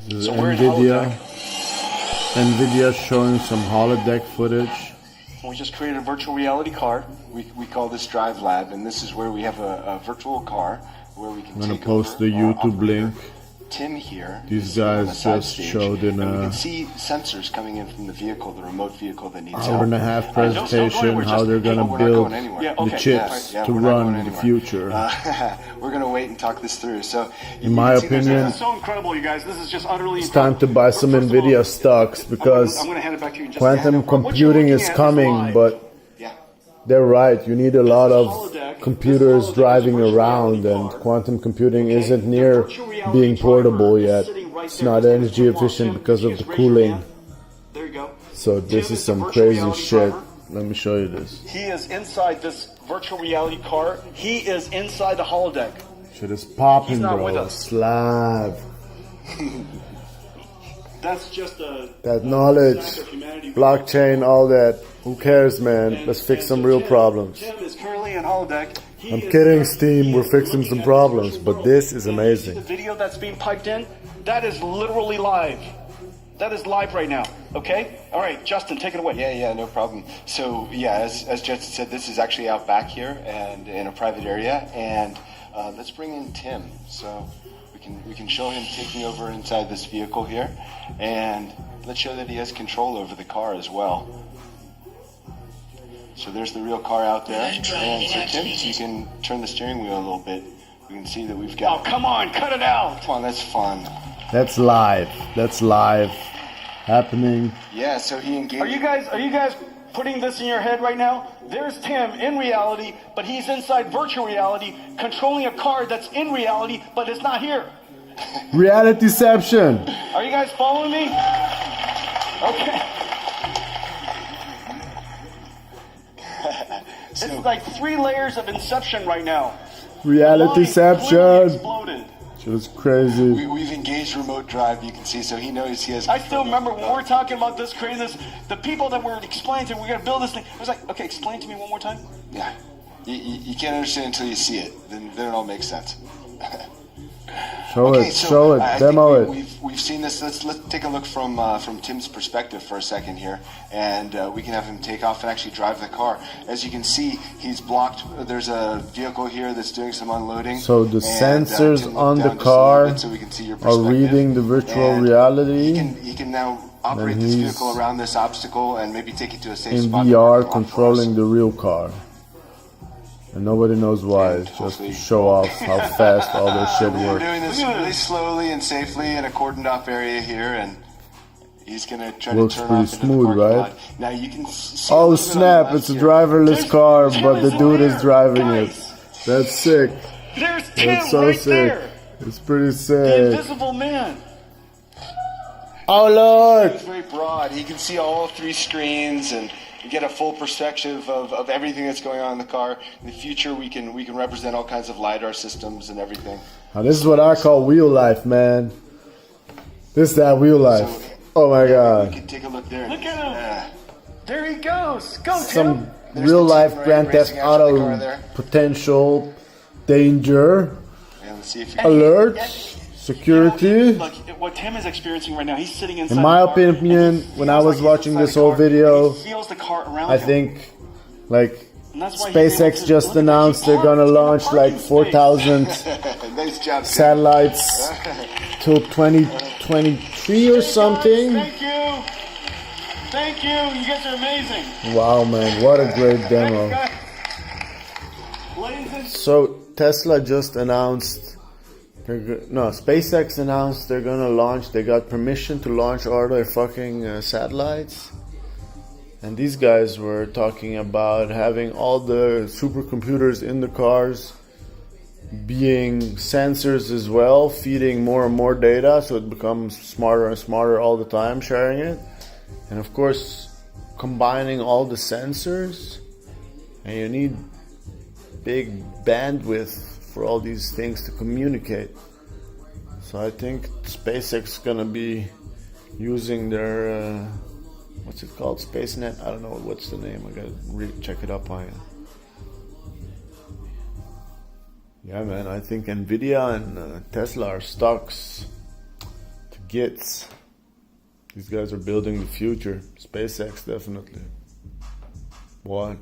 This is Nvidia showing some holodeck footage. We just created a virtual reality car. We call this Drive Lab, and this is where we have a virtual car where we can I'm gonna post the YouTube link. Tim here. These guys just showed in we a can see sensors coming in from the vehicle, the remote vehicle that needs hour and a half presentation how they're gonna build the chips to run in the future. We're gonna wait and talk this through. So, in my opinion, this is so incredible, you guys. This is just utterly. It's time to buy some Nvidia stocks because I'm gonna hand it back to you in just quantum computing is coming, but they're right. You need a lot of computers driving around, and quantum computing isn't near being portable yet. It's not energy efficient because of the cooling. There you go. So this is some crazy shit. Let me show you this. He is inside this virtual reality car. He is inside the holodeck. Shit is popping, He's not with bro. us. Slab. That's just That knowledge, blockchain, all that. Who cares, man? Let's fix some real problems. Tim is currently in holodeck. I'm kidding, Steam. We're fixing some problems, but this is amazing. The video that's being piped in, that is literally live. That is live right now. Okay? All right, Justin, take it away. Yeah, no problem. So, as Justin said, this is actually out back here and in a private area. And let's bring in Tim. So we can show him taking over inside this vehicle here, and let's show that he has control over the car as well. So there's the real car out there, and so Tim, you can turn the steering wheel a little bit. We can see that we've got. Oh, come on, cut it out! Come on, that's fun. That's live. That's live. Happening. Yeah. So he engaged. Are you guys putting this in your head right now? There's Tim in reality, but he's inside virtual reality, controlling a car that's in reality, but it's not here. Realityception. Are you guys following me? Okay. It's like 3 layers of inception right now. Realityception. Exploded. Shit is crazy. We've engaged remote drive. You can see, so he knows he has. I still remember when we were talking about this, creating this. The people that were explaining to me, we're gonna build this thing. I was like, okay, explain to me one more time. Yeah, you can't understand until you see it. Then it all makes sense. Show it, demo it. We've seen this. Let's take a look from Tim's perspective for a second here, and we can have him take off and actually drive the car. As you can see, he's blocked. There's a vehicle here that's doing some unloading. So the sensors on the car so we can see your are reading the virtual reality. He can now operate this vehicle around this obstacle and maybe take it to a safe spot. In VR, controlling the real car. And nobody knows why, just to show off how fast all this shit works. We're doing this really slowly and safely in a cordoned off area here, and he's gonna try to turn off into the parking lot. Now you can see. Oh snap! It's a driverless car, but the dude is driving it. That's sick. There's Tim That's so right sick. there. It's pretty The sick. invisible man. Oh look! It's very broad. He can see all 3 screens and get a full perspective of everything that's going on in the car. In the future, we can represent all kinds of LiDAR systems and everything. Now, this is what I call WheelLife, man. This is that WheelLife. So, oh my god. We can take a look there. Look at him. There he goes. Go, Tim. Some real life Grand Theft Auto potential danger. Yeah, let's see if Alerts. Security. Look, what Tim is experiencing right now, he's sitting inside In my the car, opinion, when I was watching this whole video, he feels the car around I him. think, like, And that's why he's able SpaceX to just look at announced they're gonna launch like 4,000 nice job, satellites till 2023 or something. Thank you. Thank you. You guys are amazing. Wow, man, what a great demo. Ladies and So Tesla just announced, SpaceX announced they're gonna launch, they got permission to launch all their fucking satellites. And these guys were talking about having all the supercomputers in the cars being sensors as well, feeding more and more data so it becomes smarter and smarter all the time, sharing it. And of course, combining all the sensors, and you need big bandwidth for all these things to communicate. So I think SpaceX is gonna be using their what's it called? SpaceNet? I don't know what's the name. I gotta check it up on it. Yeah, man. I think Nvidia and Tesla are stocks to Gits. These guys are building the future. SpaceX, definitely. What?